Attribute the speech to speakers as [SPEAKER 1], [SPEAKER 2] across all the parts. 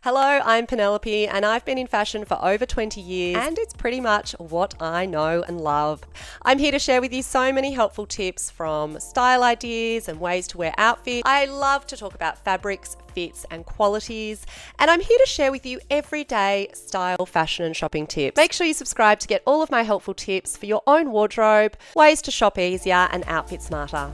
[SPEAKER 1] Hello, I'm Penelope and I've been in fashion for over 20 years and it's pretty much what I know and love. I'm here to share with you so many helpful tips from style ideas and ways to wear outfits. I love to talk about fabrics, fits and qualities, and I'm here to share with you everyday style, fashion and shopping tips. Make sure you subscribe to get all of my helpful tips for your own wardrobe, ways to shop easier and outfit smarter.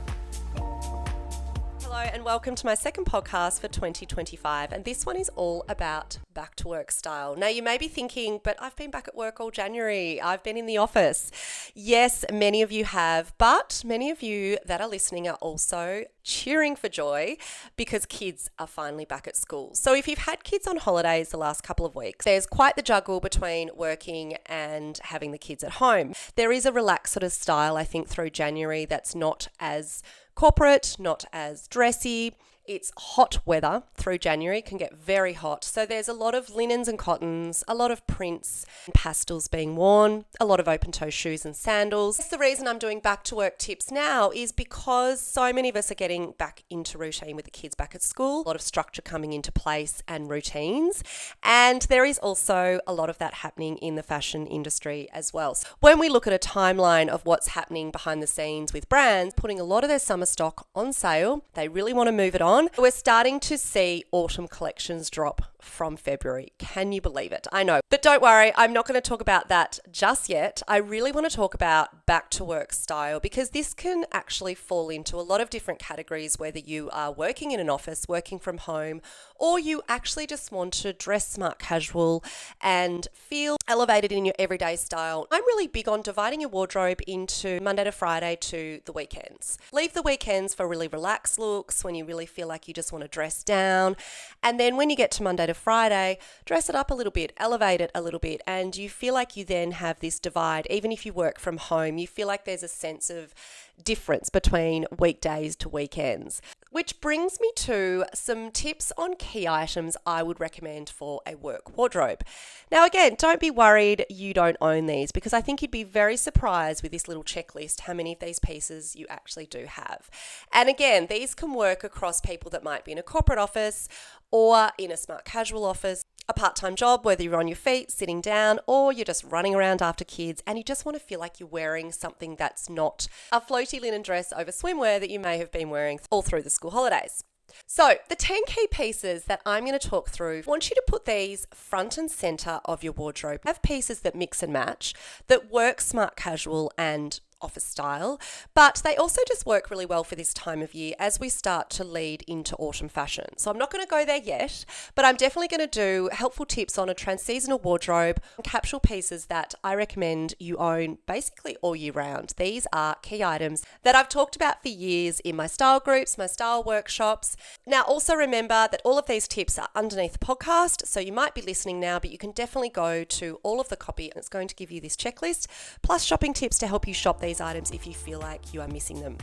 [SPEAKER 1] Hello and welcome to my second podcast for 2025, and this one is all about back to work style. Now you may be thinking, but I've been back at work all January. I've been in the office. Yes, many of you have, but many of you that are listening are also cheering for joy because kids are finally back at school. So if you've had kids on holidays the last couple of weeks, there's quite the juggle between working and having the kids at home. There is a relaxed sort of style, I think, through January that's not as corporate, not as dressy. It's hot weather through January, can get very hot. So there's a lot of linens and cottons, a lot of prints and pastels being worn, a lot of open toe shoes and sandals. That's the reason I'm doing back to work tips now is because so many of us are getting back into routine with the kids back at school, a lot of structure coming into place and routines. And there is also a lot of that happening in the fashion industry as well. So when we look at a timeline of what's happening behind the scenes with brands, putting a lot of their summer stock on sale, they really want to move it on. We're starting to see autumn collections drop from February. Can you believe it? I know. But don't worry, I'm not going to talk about that just yet. I really want to talk about back to work style because this can actually fall into a lot of different categories, whether you are working in an office, working from home, or you actually just want to dress smart casual and feel elevated in your everyday style. I'm really big on dividing your wardrobe into Monday to Friday to the weekends. Leave the weekends for really relaxed looks when you really feel like you just want to dress down. And then when you get to Monday to Friday, dress it up a little bit, elevate it a little bit, and you feel like you then have this divide. Even if you work from home, you feel like there's a sense of difference between weekdays to weekends. Which brings me to some tips on key items I would recommend for a work wardrobe. Now again, don't be worried you don't own these because I think you'd be very surprised with this little checklist how many of these pieces you actually do have. And again, these can work across people that might be in a corporate office or in a smart casual office, a part-time job, whether you're on your feet, sitting down, or you're just running around after kids and you just want to feel like you're wearing something that's not a floaty linen dress over swimwear that you may have been wearing all through the school holidays. So the 10 key pieces that I'm going to talk through, I want you to put these front and center of your wardrobe. Have pieces that mix and match, that work smart casual and office style, but they also just work really well for this time of year as we start to lead into autumn fashion. So I'm not going to go there yet, but I'm definitely going to do helpful tips on a transseasonal wardrobe, capsule pieces that I recommend you own basically all year round. These are key items that I've talked about for years in my style groups, my style workshops. Now also remember that all of these tips are underneath the podcast, so you might be listening now, but you can definitely go to all of the copy and it's going to give you this checklist plus shopping tips to help you shop these items if you feel like you are missing them.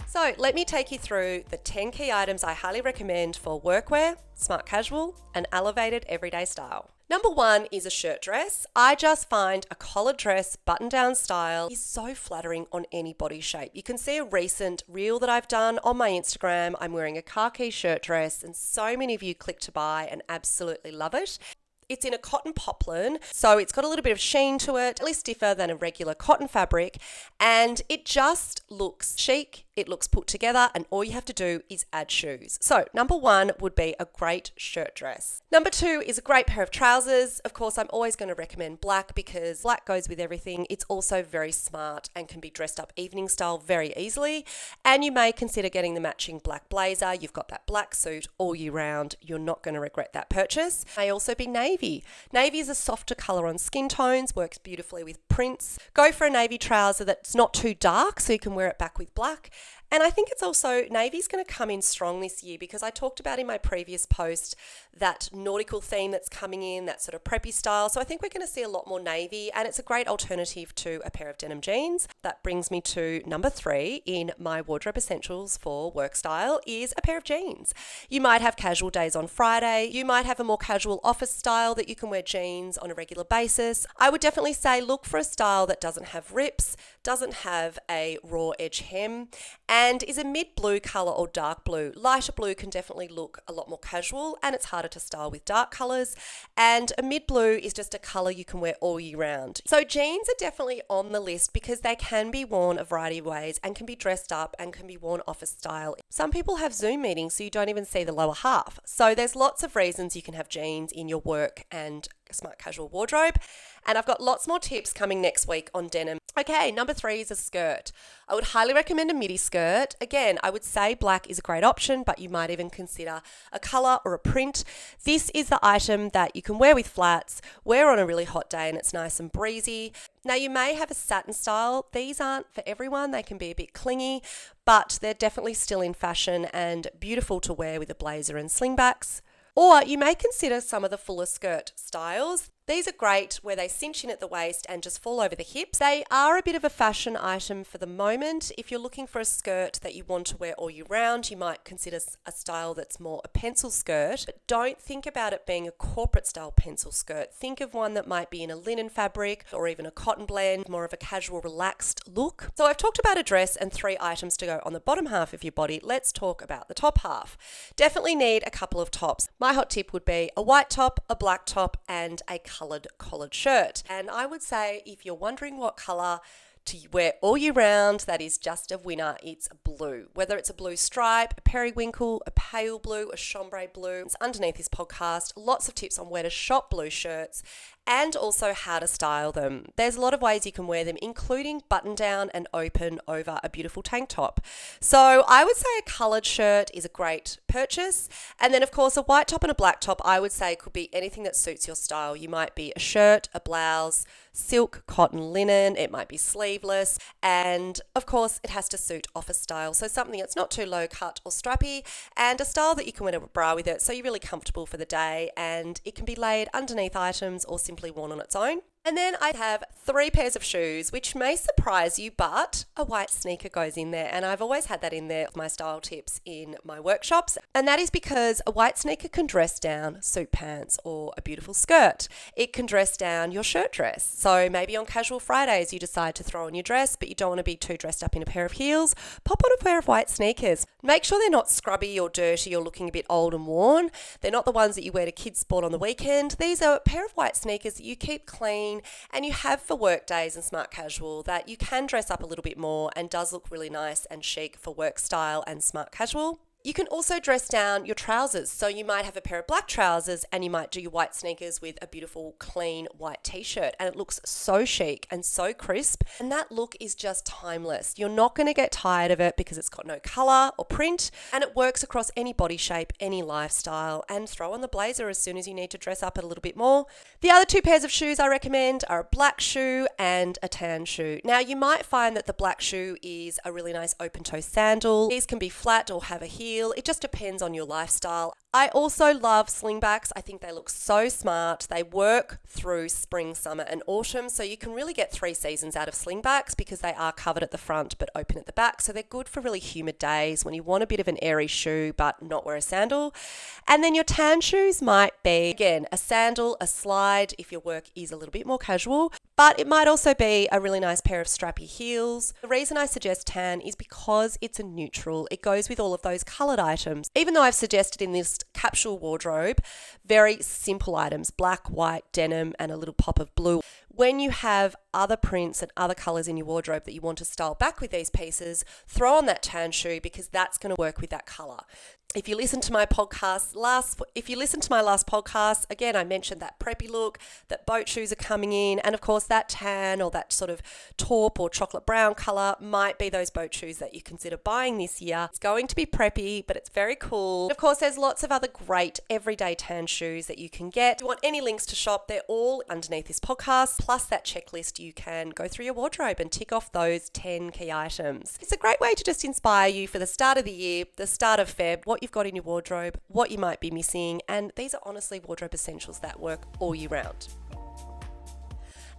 [SPEAKER 1] So let me take you through the 10 key items I highly recommend for workwear, smart casual, and elevated everyday style. Number 1 is a shirt dress. I just find a collared dress, button-down style is so flattering on any body shape. You can see a recent reel that I've done on my Instagram. I'm wearing a khaki shirt dress and so many of you click to buy and absolutely love it. It's in a cotton poplin, so it's got a little bit of sheen to it, a little stiffer than a regular cotton fabric, and it just looks chic, it looks put together, and all you have to do is add shoes. So number 1 would be a great shirt dress. Number 2 is a great pair of trousers. Of course, I'm always going to recommend black because black goes with everything. It's also very smart and can be dressed up evening style very easily, and you may consider getting the matching black blazer. You've got that black suit all year round. You're not going to regret that purchase. May also be navy. Navy is a softer colour on skin tones, works beautifully with prints. Go for a navy trouser that's not too dark so you can wear it back with black. And I think it's also, navy's going to come in strong this year because I talked about in my previous post that nautical theme that's coming in, that sort of preppy style. So I think we're going to see a lot more navy and it's a great alternative to a pair of denim jeans. That brings me to number 3 in my wardrobe essentials for work style is a pair of jeans. You might have casual days on Friday. You might have a more casual office style that you can wear jeans on a regular basis. I would definitely say look for a style that doesn't have rips, doesn't have a raw edge hem, and and is a mid blue colour or dark blue. Lighter blue can definitely look a lot more casual and it's harder to style with dark colours, and a mid blue is just a colour you can wear all year round. So jeans are definitely on the list because they can be worn a variety of ways and can be dressed up and can be worn office style. Some people have Zoom meetings so you don't even see the lower half. So there's lots of reasons you can have jeans in your work and smart casual wardrobe, and I've got lots more tips coming next week on denim. Okay, number 3 is a skirt. I would highly recommend a midi skirt. Again, I would say black is a great option, but you might even consider a colour or a print. This is the item that you can wear with flats, wear on a really hot day, and it's nice and breezy. Now, you may have a satin style. These aren't for everyone. They can be a bit clingy, but they're definitely still in fashion and beautiful to wear with a blazer and slingbacks. Or you may consider some of the fuller skirt styles. These are great where they cinch in at the waist and just fall over the hips. They are a bit of a fashion item for the moment. If you're looking for a skirt that you want to wear all year round, you might consider a style that's more a pencil skirt. But don't think about it being a corporate style pencil skirt. Think of one that might be in a linen fabric or even a cotton blend, more of a casual, relaxed look. So I've talked about a dress and 3 items to go on the bottom half of your body. Let's talk about the top half. Definitely need a couple of tops. My hot tip would be a white top, a black top, and a coloured collared shirt. And I would say if you're wondering what colour to wear all year round, that is just a winner. It's blue. Whether it's a blue stripe, a periwinkle, a pale blue, a chambray blue. It's underneath this podcast. Lots of tips on where to shop blue shirts and also how to style them. There's a lot of ways you can wear them, including button down and open over a beautiful tank top. So I would say a coloured shirt is a great purchase. And then of course a white top and a black top, I would say could be anything that suits your style. You might be a shirt, a blouse, silk, cotton, linen, it might be sleeveless, and of course it has to suit office style. So something that's not too low cut or strappy, and a style that you can wear a bra with it so you're really comfortable for the day, and it can be laid underneath items or simply worn on its own. And then I have 3 pairs of shoes, which may surprise you, but a white sneaker goes in there. And I've always had that in there with my style tips in my workshops. And that is because a white sneaker can dress down suit pants or a beautiful skirt. It can dress down your shirt dress. So maybe on casual Fridays, you decide to throw on your dress, but you don't want to be too dressed up in a pair of heels. Pop on a pair of white sneakers. Make sure they're not scrubby or dirty or looking a bit old and worn. They're not the ones that you wear to kids' sport on the weekend. These are a pair of white sneakers that you keep clean and you have for work days and smart casual, that you can dress up a little bit more and does look really nice and chic for work style and smart casual. You can also dress down your trousers. So you might have a pair of black trousers and you might do your white sneakers with a beautiful clean white t-shirt, and it looks so chic and so crisp, and that look is just timeless. You're not going to get tired of it because it's got no color or print, and it works across any body shape, any lifestyle, and throw on the blazer as soon as you need to dress up a little bit more. The other 2 pairs of shoes I recommend are a black shoe and a tan shoe. Now you might find that the black shoe is a really nice open toe sandal. These can be flat or have a heel. It just depends on your lifestyle. I also love slingbacks. I think they look so smart. They work through spring, summer and autumn. So you can really get 3 seasons out of slingbacks because they are covered at the front but open at the back. So they're good for really humid days when you want a bit of an airy shoe but not wear a sandal. And then your tan shoes might be, again, a sandal, a slide if your work is a little bit more casual. But it might also be a really nice pair of strappy heels. The reason I suggest tan is because it's a neutral. It goes with all of those coloured items. Even though I've suggested in this capsule wardrobe very simple items, black, white, denim, and a little pop of blue. When you have other prints and other colours in your wardrobe that you want to style back with these pieces, throw on that tan shoe because that's going to work with that colour. If you listen to my last podcast, again, I mentioned that preppy look, that boat shoes are coming in, and of course that tan or that sort of taupe or chocolate brown colour might be those boat shoes that you consider buying this year. It's going to be preppy, but it's very cool. Of course, there's lots of other great everyday tan shoes that you can get. If you want any links to shop, they're all underneath this podcast, plus that checklist. You can go through your wardrobe and tick off those 10 key items. It's a great way to just inspire you for the start of the year, the start of Feb, what you've got in your wardrobe, what you might be missing, and these are honestly wardrobe essentials that work all year round.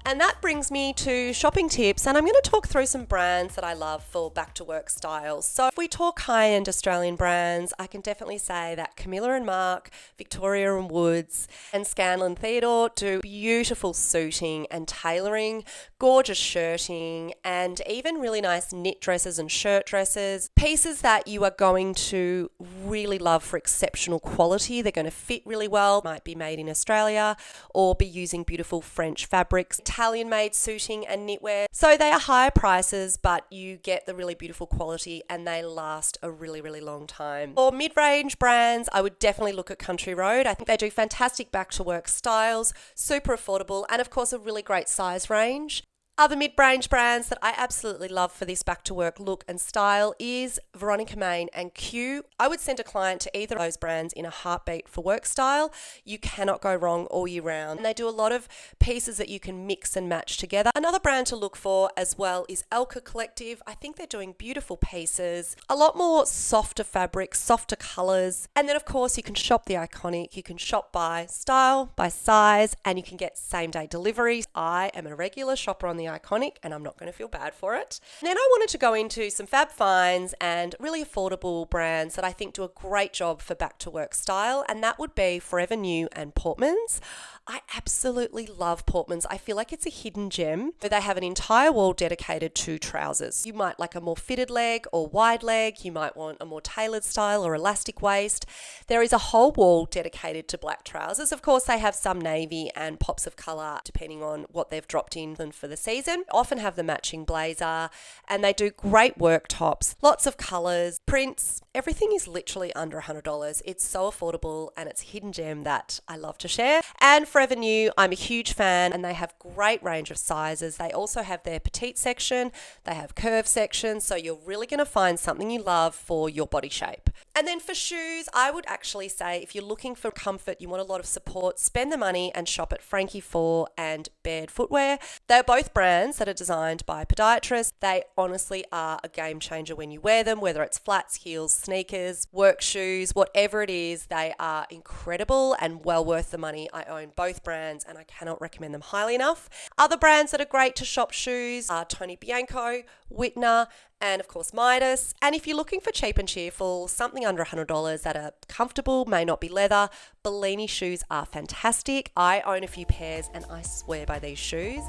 [SPEAKER 1] And that brings me to shopping tips, and I'm going to talk through some brands that I love for back to work styles. So if we talk high-end Australian brands, I can definitely say that Camilla and Mark, Victoria and Woods, and Scanlan Theodore do beautiful suiting and tailoring, gorgeous shirting, and even really nice knit dresses and shirt dresses. Pieces that you are going to really love for exceptional quality. They're going to fit really well, might be made in Australia or be using beautiful French fabrics. Italian made suiting and knitwear. So they are higher prices, but you get the really beautiful quality and they last a really, really long time. For mid-range brands, I would definitely look at Country Road. I think they do fantastic back to work styles, super affordable, and of course a really great size range. Other mid-range brands that I absolutely love for this back-to-work look and style is Veronica Main and Q. I would send a client to either of those brands in a heartbeat for work style. You cannot go wrong all year round. And they do a lot of pieces that you can mix and match together. Another brand to look for as well is Elka Collective. I think they're doing beautiful pieces, a lot more softer fabrics, softer colours. And then of course you can shop The Iconic. You can shop by style, by size, and you can get same-day deliveries. I am a regular shopper on The Iconic and I'm not going to feel bad for it. And then I wanted to go into some fab finds and really affordable brands that I think do a great job for back to work style, and that would be Forever New and Portmans. I absolutely love Portmans. I feel like it's a hidden gem. They have an entire wall dedicated to trousers. You might like a more fitted leg or wide leg. You might want a more tailored style or elastic waist. There is a whole wall dedicated to black trousers. Of course, they have some navy and pops of colour depending on what they've dropped in for the season. Often have the matching blazer, and they do great work tops, lots of colours, prints. Everything is literally under $100. It's so affordable and it's a hidden gem that I love to share. And Forever New, I'm a huge fan, and they have great range of sizes. They also have their petite section, they have curve section, so you're really going to find something you love for your body shape. And then for shoes, I would actually say if you're looking for comfort, you want a lot of support, spend the money and shop at Frankie 4 and Baird Footwear. They're both brands that are designed by podiatrists. They honestly are a game changer when you wear them, whether it's flats, heels, sneakers, work shoes, whatever it is. They are incredible and well worth the money. I own both brands and I cannot recommend them highly enough. Other brands that are great to shop shoes are Tony Bianco, Whitner, and of course Midas. And if you're looking for cheap and cheerful, something under $100 that are comfortable, may not be leather, Bellini shoes are fantastic. I own a few pairs and I swear by these shoes.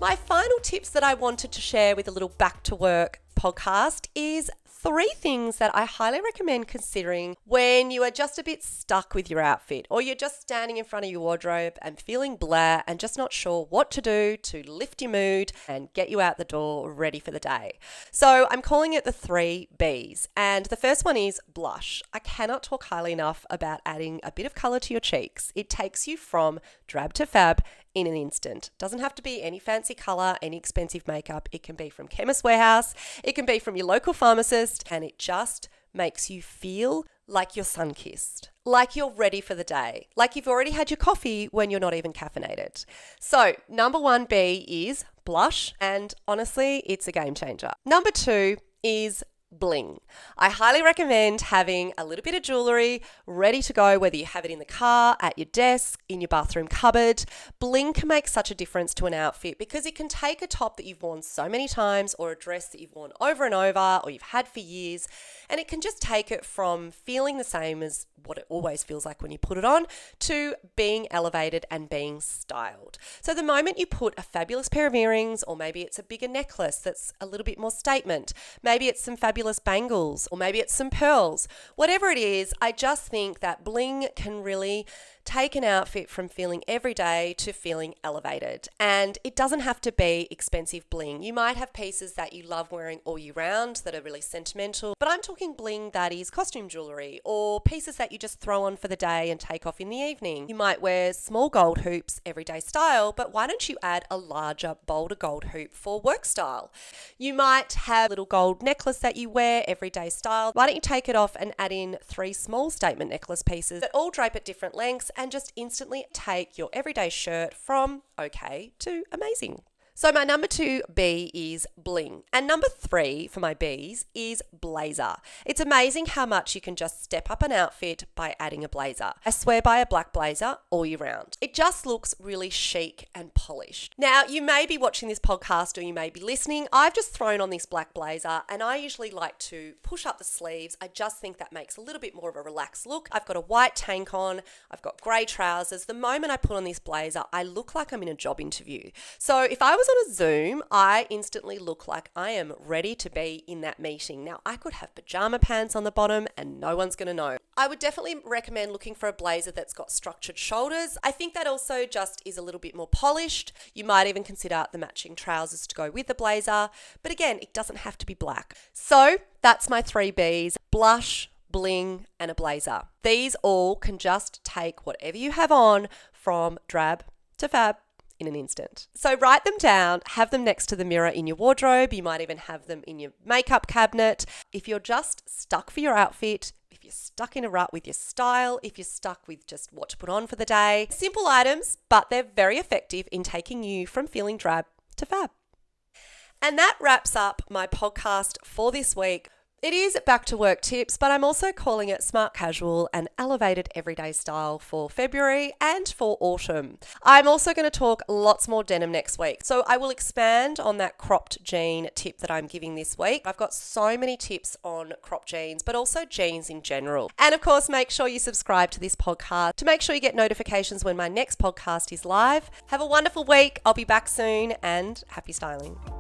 [SPEAKER 1] My final tips that I wanted to share with a little back to work podcast is 3 things that I highly recommend considering when you are just a bit stuck with your outfit, or you're just standing in front of your wardrobe and feeling blah and just not sure what to do to lift your mood and get you out the door ready for the day. So I'm calling it the 3 Bs. And the first one is blush. I cannot talk highly enough about adding a bit of color to your cheeks. It takes you from drab to fab in an instant. Doesn't have to be any fancy color, any expensive makeup. It can be from Chemist Warehouse, it can be from your local pharmacist, and it just makes you feel like you're sun-kissed, like you're ready for the day, like you've already had your coffee when you're not even caffeinated. So number 1B is blush, and honestly, it's a game changer. Number 2 is bling. I highly recommend having a little bit of jewelry ready to go, whether you have it in the car, at your desk, in your bathroom cupboard. Bling can make such a difference to an outfit because it can take a top that you've worn so many times, or a dress that you've worn over and over, or you've had for years, and it can just take it from feeling the same as what it always feels like when you put it on to being elevated and being styled. So the moment you put a fabulous pair of earrings, or maybe it's a bigger necklace that's a little bit more statement, maybe it's some fabulous bangles, or maybe it's some pearls, whatever it is, I just think that bling can really take an outfit from feeling everyday to feeling elevated. And it doesn't have to be expensive bling. You might have pieces that you love wearing all year round that are really sentimental, but I'm talking bling that is costume jewelry, or pieces that you just throw on for the day and take off in the evening. You might wear small gold hoops, everyday style, but why don't you add a larger, bolder gold hoop for work style? You might have a little gold necklace that you wear everyday style. Why don't you take it off and add in 3 small statement necklace pieces that all drape at different lengths and just instantly take your everyday shirt from okay to amazing. So my number 2B is bling. And number 3 for my Bs is blazer. It's amazing how much you can just step up an outfit by adding a blazer. I swear by a black blazer all year round. It just looks really chic and polished. Now, you may be watching this podcast or you may be listening. I've just thrown on this black blazer and I usually like to push up the sleeves. I just think that makes a little bit more of a relaxed look. I've got a white tank on. I've got grey trousers. The moment I put on this blazer, I look like I'm in a job interview. So if I was on a Zoom, I instantly look like I am ready to be in that meeting. Now, I could have pajama pants on the bottom and no one's going to know. I would definitely recommend looking for a blazer that's got structured shoulders. I think that also just is a little bit more polished. You might even consider the matching trousers to go with the blazer. But again, it doesn't have to be black. So that's my 3 Bs: blush, bling, and a blazer. These all can just take whatever you have on from drab to fab in an instant. So write them down, have them next to the mirror in your wardrobe. You might even have them in your makeup cabinet. If you're just stuck for your outfit, if you're stuck in a rut with your style, if you're stuck with just what to put on for the day, simple items, but they're very effective in taking you from feeling drab to fab. And that wraps up my podcast for this week. It is back to work tips, but I'm also calling it smart casual and elevated everyday style for February and for autumn. I'm also going to talk lots more denim next week. So I will expand on that cropped jean tip that I'm giving this week. I've got so many tips on cropped jeans, but also jeans in general. And of course, make sure you subscribe to this podcast to make sure you get notifications when my next podcast is live. Have a wonderful week. I'll be back soon and happy styling.